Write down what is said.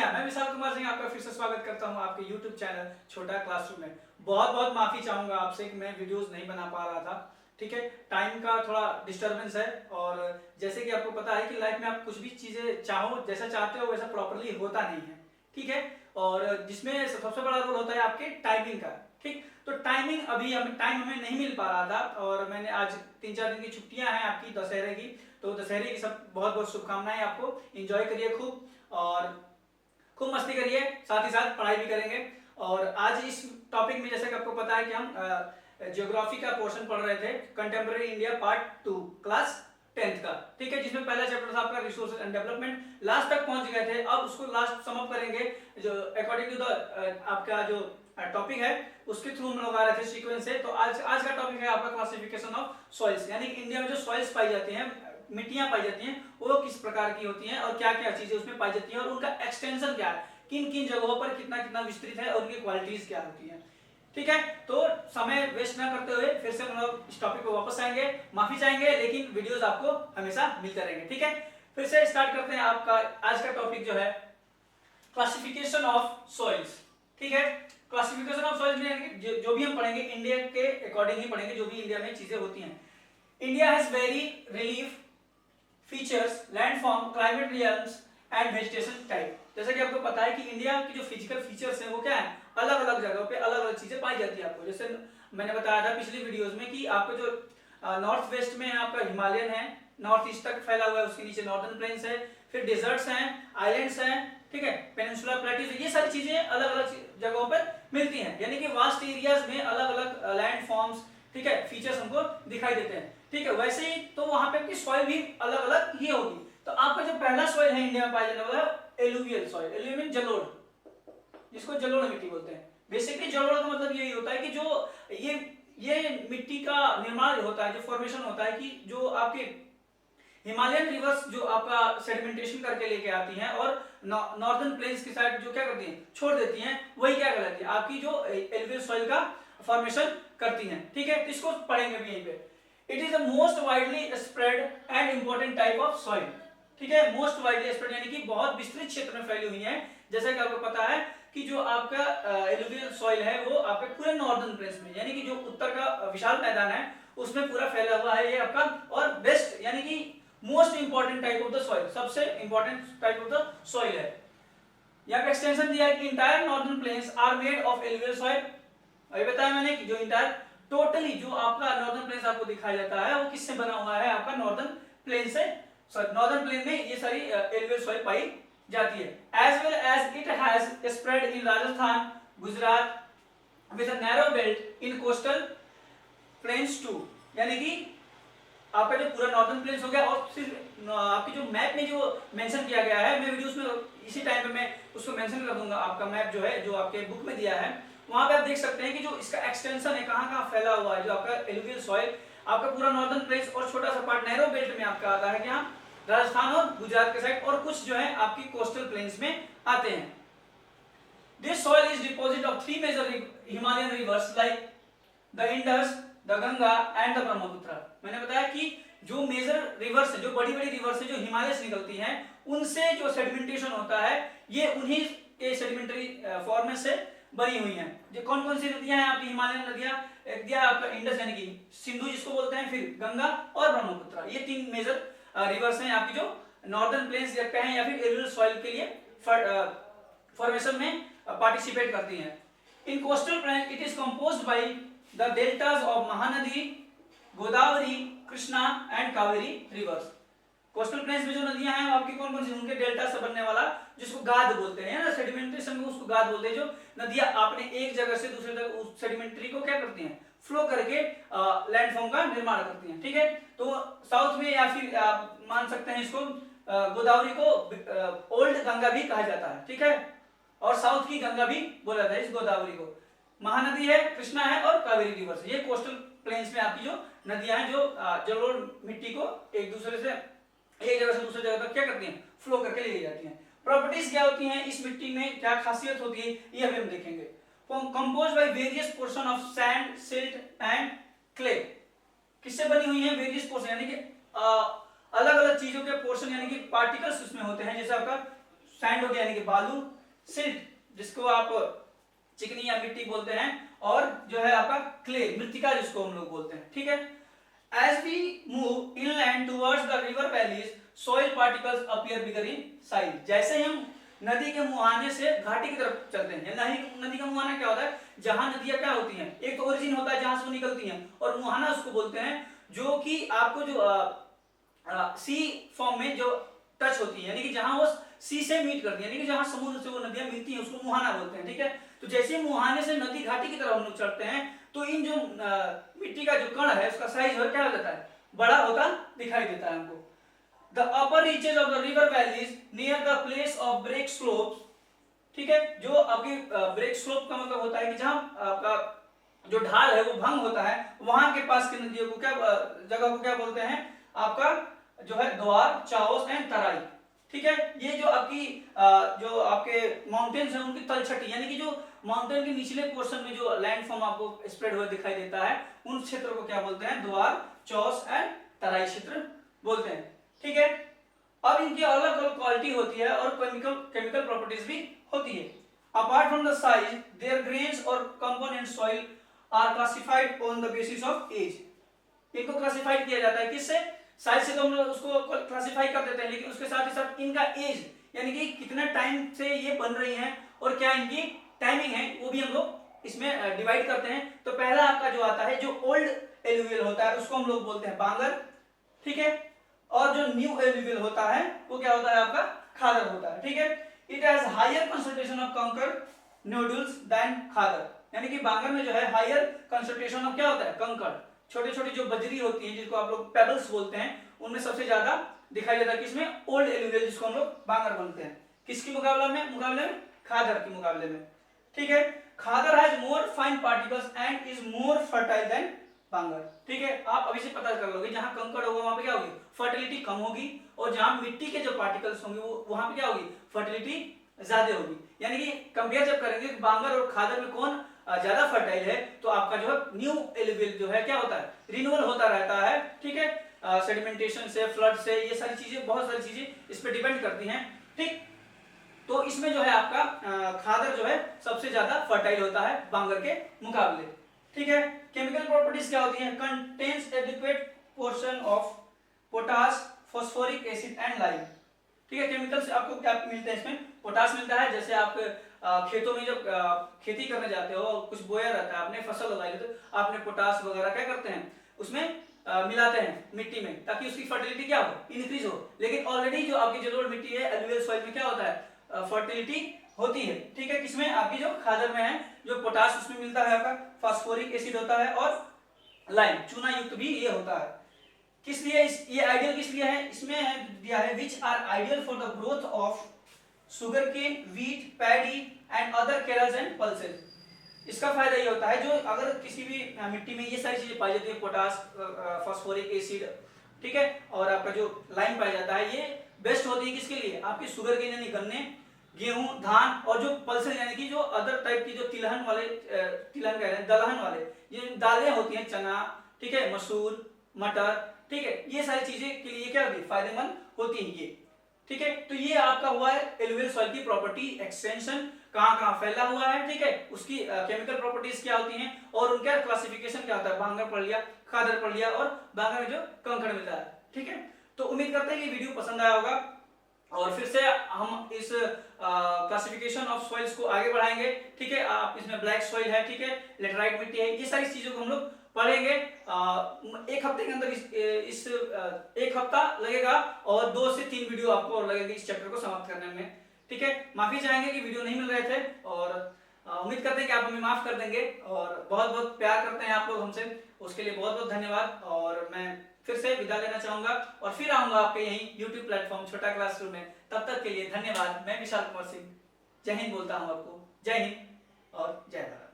नमस्कार, मैं विशाल कुमार सिंह आपका फिर से स्वागत करता हूं आपके YouTube चैनल छोटा क्लासरूम में। बहुत बहुत माफी चाहूंगा आपसे कि मैं वीडियोस नहीं बना पा रहा था। ठीक है, टाइम का थोड़ा डिस्टरबेंस है और जैसे कि आपको पता है कि लाइफ में आप कुछ भी चीजें चाहो जैसा चाहते हो वैसा प्रॉपरली होता नहीं है। ठीक है, और जिसमें सबसे बड़ा रोल होता है आपके टाइमिंग का। ठीक, तो टाइमिंग अभी टाइम हमें नहीं मिल पा रहा था और मैंने आज 3-4 दिन की छुट्टियां हैं आपकी दशहरे की, तो दशहरे की सब बहुत बहुत शुभकामनाएं आपको। एंजॉय करिए खूब और खूब मस्ती करिए, साथ ही साथ पढ़ाई भी करेंगे। और आज इस टॉपिक में जैसे कि आपको पता है कि हम ज्योग्राफी का पोर्शन पढ़ रहे थे, contemporary India part 2 class 10th का। ठीक है, जिसमें पहला चैप्टर था आपका रिसोर्सेज एंड डेवलपमेंट। लास्ट तक पहुंच गए थे, अब उसको लास्ट सम अप करेंगे जो अकॉर्डिंग टू द आपका जो टॉपिक है उसके थ्रू हम लोग आ रहे थे सीक्वेंस से। तो आज का टॉपिक है आपका क्लासिफिकेशन ऑफ सॉइल्स, यानी कि इंडिया में जो सॉइल्स पाई जाती हैं, मिट्टियां पाई जाती हैं, वो किस प्रकार की होती हैं और क्या क्या चीजें उसमें पाई जाती हैं और उनका एक्सटेंशन क्या है, किन किन जगहों पर कितना कितना विस्तृत है और उनकी क्वालिटीज क्या होती हैं। ठीक है, तो समय वेस्ट ना करते हुए फिर से हम लोग इस टॉपिक पर वापस आएंगे। माफी चाहेंगे लेकिन वीडियोस आपको हमेशा मिलते रहेंगे। ठीक है, फिर से स्टार्ट करते हैं। आपका आज का टॉपिक जो है क्लासिफिकेशन ऑफ सॉइल्स। ठीक है, क्लासिफिकेशन ऑफ सॉइल्स में जो भी हम पढ़ेंगे इंडिया के अकॉर्डिंग ही पढ़ेंगे, जो भी इंडिया में चीजें होती हैं। India has very relief features, landform, climate realms and vegetation type. जैसा कि आपको पता है कि इंडिया की जो फिजिकल फीचर्स हैं वो क्या है, अलग अलग जगहों पे अलग अलग चीजें पाई जाती है आपको। जैसे मैंने बताया था पिछली वीडियोस में कि आपको जो नॉर्थ वेस्ट में आपका हिमालयन है, नॉर्थ ईस्ट तक फैला हुआ है, उसके नीचे नॉर्दर्न प्लेन्स है, फिर डेजर्ट्स हैं, आइलैंड्स हैं, ठीक है, पेनिनसुलर प्लेट्यूज, ये सारी चीजें अलग अलग जगहों पर मिलती हैं। यानी कि वास्ट एरियाज में अलग अलग लैंड फॉर्म्स, ठीक है, फीचर्स हमको दिखाई देते हैं। ठीक है, वैसे ही तो वहां पे आपकी सॉइल भी अलग अलग ही होगी। तो आपका जो पहला सॉइल है इंडिया में पाया जाने वाला है एलुवियल सॉइल। एलुवियल मीन जलोढ़, जिसको जलोढ़ मिट्टी बोलते हैं। बेसिकली जलोढ़ का मतलब यही होता है कि जो ये मिट्टी का निर्माण होता है, जो फॉर्मेशन होता है कि जो आपके हिमालयन रिवर्स जो आपका सेडिमेंटेशन करके लेके आती हैं और नॉर्दर्न प्लेन्स की साइड जो क्या करती हैं, छोड़ देती हैं, वही क्या कहलाती है, आपकी जो एलुवियल सॉइल का फॉर्मेशन करती हैं। ठीक है, इसको पढ़ेंगे भी यहीं पे। It is the most widely spread and important type of soil. ठीक है, मोस्ट वाइडली स्प्रेड यानी कि बहुत विस्तृत क्षेत्र में फैली हुई है। जैसा कि आपको पता है कि जो आपका एलुवियल सॉइल है वो आपके पूरे नॉर्दर्न प्लेन्स में, यानी कि जो उत्तर का विशाल मैदान है उसमें पूरा फैला हुआ है ये आपका। और बेस्ट यानी कि most important type of the soil, सबसे important type of the soil है। यहाँ पे एक्सटेंशन दिया है कि entire northern plains are made of alluvial soil. अभी बताया मैंने कि जो इंटायर टोटली जो आपका नॉर्दर्न प्लेन्स आपको दिखाया जाता है वो किससे बना हुआ है, आपका नॉर्दर्न प्लेन से। सॉरी, नॉर्दर्न प्लेन में ये सारी एलुवियल सॉइल पाई जाती है। As well as it has spread in Rajasthan, Gujarat with a narrow belt in coastal plains too. यानी कि आपका जो पूरा नॉर्दर्न प्लेन्स हो गया। और सिर्फ आपकी जो मैप में जो मेंशन किया गया है, मैं वीडियोस में इसी टाइम पे मैं उसको मेंशन कर दूंगा। आपका मैप जो है, जो आपके बुक में दिया है, वहां पे आप देख सकते हैं कि जो इसका एक्सटेंशन है कहां कहां फैला हुआ है। जो आपका एलुवियल सॉइल आपका पूरा नॉर्दर्न प्लेन्स और छोटा सा पार्ट नैरो बेल्ट में आपका आता है, यहाँ राजस्थान और गुजरात के साइड, और कुछ जो है आपकी कोस्टल प्लेन्स में आते हैं। This soil is deposit of 3 major Himalayan rivers like the Indus, the Ganga and the Brahmaputra. मैंने बताया कि जो मेजर रिवर्स है, जो बड़ी बड़ी रिवर्स है जो हिमालय से निकलती हैं, उनसे जो सेडिमेंटेशन होता है ये उन्हीं के सेडिमेंटरी फॉर्मेट से बनी हुई हैं। जो कौन कौन सी नदियां हैं आपकी हिमालयन नदियां, एक दिया आपका इंडस यानी कि सिंधु जिसको बोलते हैं, फिर गंगा और ब्रह्मपुत्र। ये 3 मेजर रिवर्स हैं आपकी जो नॉर्दर्न प्लेन्स कहें या फिर एलुवियल सॉइल के लिए फॉर्मेशन में पार्टिसिपेट करती हैं। इन coastal plain it is composed by the deltas of Mahanadi, Godavari, Krishna and Kaveri reverse. Coastal planes में जो नदियां हैं आपकी कौन कौन सी, उनके डेल्टा से बनने वाला, जिसको गाद बोलते हैं ना, सेडिमेंटेशन में उसको गाद बोलते हैं। जो नदियां आपने एक जगह से दूसरी जगह उस सेडिमेंट्री को क्या करती हैं, फ्लो करके लैंडफॉर्म का निर्माण करती हैं। ठीक है, तो साउथ में या फिर आप मान सकते हैं इसको गोदावरी को ओल्ड गंगा भी कहा जाता है। ठीक है, और साउथ की गंगा भी बोला जाता है इस गोदावरी को। महानदी है, कृष्णा है और कावेरी रिवर्स। ये कोस्टल प्लेन्स में आपकी जो नदियां हैं जो जलोढ़ मिट्टी को एक दूसरे से, एक जगह से दूसरी जगह तक क्या करती हैं, फ्लो करके ले जाती हैं। प्रॉपर्टीज क्या होती हैं इस मिट्टी में, क्या खासियत होती है, ये अभी हम देखेंगे। Composed by various portion of sand, silt and clay. किससे बनी हुई है, वेरियस पोर्शन यानी कि अलग अलग चीजों के पोर्शन यानी कि पार्टिकल्स उसमें होते हैं। जैसे आपका सैंड हो गया यानी कि बालू, सिल्ट जिसको आप चिकनी या मिट्टी बोलते हैं, और जो है आपका क्ले मृतिका जिसको हम लोग बोलते हैं, ठीक है। As we move inland towards the river valleys soil particles appear bigger in size. जैसे ही हम नदी के मुहाने से घाटी की तरफ चलते हैं, नदी का मुहाना क्या होता है, जहां नदियां क्या होती हैं, एक तो ओरिजिन होता है जहां से वो निकलती हैं, और मुहाना उसको बोलते हैं जो कि आपको जो सी फॉर्म में जो टच होती है, यानी कि जहां वो सी से मीट करती है, यानी कि जहां समुद्र से वो नदियां मिलती हैं उसको मुहाना बोलते हैं, ठीक है। तो जैसे मुहाने से नदी घाटी की तरफ हम लोग चढ़ते हैं तो इन जो मिट्टी का जो कण है उसका साइज है क्या हो जाता है, बड़ा होता दिखाई देता है हमको। The upper reaches of the river valleys near the place of break slopes, ठीक है। जो आपकी ब्रेक स्लोप का मतलब होता है कि जहां आपका जो ढाल है वो भंग होता है, वहां के पास की नदियों को क्या जगह को क्या बोलते हैं, आपका जो है द्वार, चाओस एंड तराई, ठीक है। ये जो आपकी जो आपके माउंटेन्स हैं उनकी तलछटी, यानी कि जो माउंटेन के निचले पोर्शन में जो लैंड फॉर्म आपको स्प्रेड हुआ दिखाई देता है, उन क्षेत्र को क्या बोलते हैं, द्वार, चौस एंड तराई क्षेत्र बोलते हैं, ठीक है। अब इनकी अलग अलग क्वालिटी होती है और केमिकल प्रॉपर्टीज भी होती है। Apart from the size their grains और component soil are classified on the basis of age. इनको क्लासिफाइड किया जाता है किससे, साइज से तो हम लोग उसको क्लासिफाई कर देते हैं, लेकिन उसके साथ ही साथ इनका एज, यानी कि कितने टाइम से ये बन रही हैं और क्या इनकी टाइमिंग है, वो भी हम लोग इसमें डिवाइड करते हैं। तो पहला आपका जो आता है, जो ओल्ड एलुवियल होता है उसको हम लोग बोलते हैं बांगर, ठीक है। और जो न्यू एलुवियल होता है वो क्या होता है, आपका खादर होता है, ठीक है। It has higher concentration of kankar nodules then खादर, यानी कि बांगर में जो है हायर कंसंट्रेशन ऑफ क्या होता है, कंकर, छोटे छोटे जो बजरी होती है जिसको आप लोग पेबल्स बोलते हैं, उनमें सबसे ज्यादा दिखाई देता है किसमें, ओल्ड एलुवियल जिसको हम लोग बांगर बोलते हैं। किसकी मुकाबले में खादर के मुकाबले में, ठीक है। Khadar has more fine particles and is more fertile than Bangar, ठीक है। आप अभी से पता कर लोगे, जहां कंकड़ होगा वहां पे क्या होगी, फर्टिलिटी कम होगी, और जहां मिट्टी के जो पार्टिकल्स होंगे वो वहां पे क्या होगी, फर्टिलिटी ज्यादा होगी। यानी कि कंपेयर जब करेंगे बांगर और खादर में कौन ज्यादा फर्टाइल है, तो आपका जो है न्यू एलुवियल जो है क्या होता है, रिन्यूअल होता रहता है, ठीक है। सेडिमेंटेशन से, फ्लड से, ये सारी चीजें, बहुत सारी चीजें इस पे डिपेंड करती हैं, ठीक। तो इसमें जो है आपका खादर जो है सबसे ज्यादा फर्टाइल होता है बांगर के मुकाबले, ठीक है। केमिकल प्रॉपर्टीज क्या होती हैं, contains adequate portion of potash, phosphoric acid and lime, ठीक है। केमिकल से आपको क्या मिलता है, इसमें पोटास मिलता है। जैसे आप खेतों में जब खेती करने जाते हो, कुछ बोया रहता है, आपने फसल लगाई तो आपने पोटास वगैरह क्या करते हैं उसमें मिलाते हैं मिट्टी में, ताकि उसकी फर्टिलिटी क्या हो, इंक्रीज हो। लेकिन ऑलरेडी जो आपकी जलोढ़ मिट्टी है, एलुवियल सॉइल में क्या होता है, फर्टिलिटी होती है, ठीक है। किसमें, आपकी जो खादर में है, जो पोटास उसमें मिलता है, आपका फास्फोरिक एसिड होता है, और लाइम चूना युक्त भी ये होता है। किस लिए ये आइडियल किस लिए है, इसमें दिया है which are ideal for the growth of sugarcane, wheat, paddy and other cereals and pulses. इसका फायदा ये होता है, जो अगर किसी भी मिट्टी में ये सारी चीजें पाई जाती है, पोटास, फास्फोरिक एसिड, ठीक है, और आपका जो लाइम पाया जाता है, ये बेस्ट होती है किसके लिए, आपके शुगरकेन यानी गन्ने, गेहूं, धान, और जो पल्सेस यानी कि जो अदर टाइप की जो तिलहन वाले, तिलहन कह रहे हैं, दलहन वाले ये दालें होती हैं, चना, ठीक है, मसूर, मटर, ठीक है, ये सारी चीजें के लिए क्या होती है, फायदेमंद होती है ये, ठीक है। तो ये आपका हुआ है एलुवियल सॉइल की प्रॉपर्टी एक्सटेंशन, कहां फैला हुआ है, ठीक है, उसकी केमिकल प्रॉपर्टीज क्या होती हैं, और उनका क्लासिफिकेशन क्या होता है, बांगर पढ़ लिया, खादर पढ़ लिया, और बांगर में जो कंकड़ मिलता है, ठीक है। तो उम्मीद करते हैं कि वीडियो पसंद आया होगा, और फिर से हम इस क्लासिफिकेशन ऑफ सॉइल्स को आगे बढ़ाएंगे, ठीक है। आप इसमें ब्लैक सॉइल है, ठीक है, लेटराइट मिट्टी है, ये सारी चीजों को हम लोग पढ़ेंगे। एक हफ्ते के अंदर इस एक हफ्ता लगेगा, और 2 से 3 वीडियो आपको और लगेंगे इस चैप्टर को समाप्त करने में, ठीक है। माफी चाहेंगे कि वीडियो नहीं मिल रहे थे, और उम्मीद करते हैं कि आप हमें माफ कर देंगे, और बहुत बहुत प्यार करते हैं आप लोग हमसे, उसके लिए बहुत बहुत धन्यवाद। और मैं फिर से विदा लेना चाहूंगा, और फिर आऊंगा आपके यहीं यूट्यूब प्लेटफॉर्म छोटा क्लासरूम में। तब तक के लिए धन्यवाद। मैं विशाल कुमार सिंह जय हिंद बोलता हूं आपको। जय हिंद और जय भारत।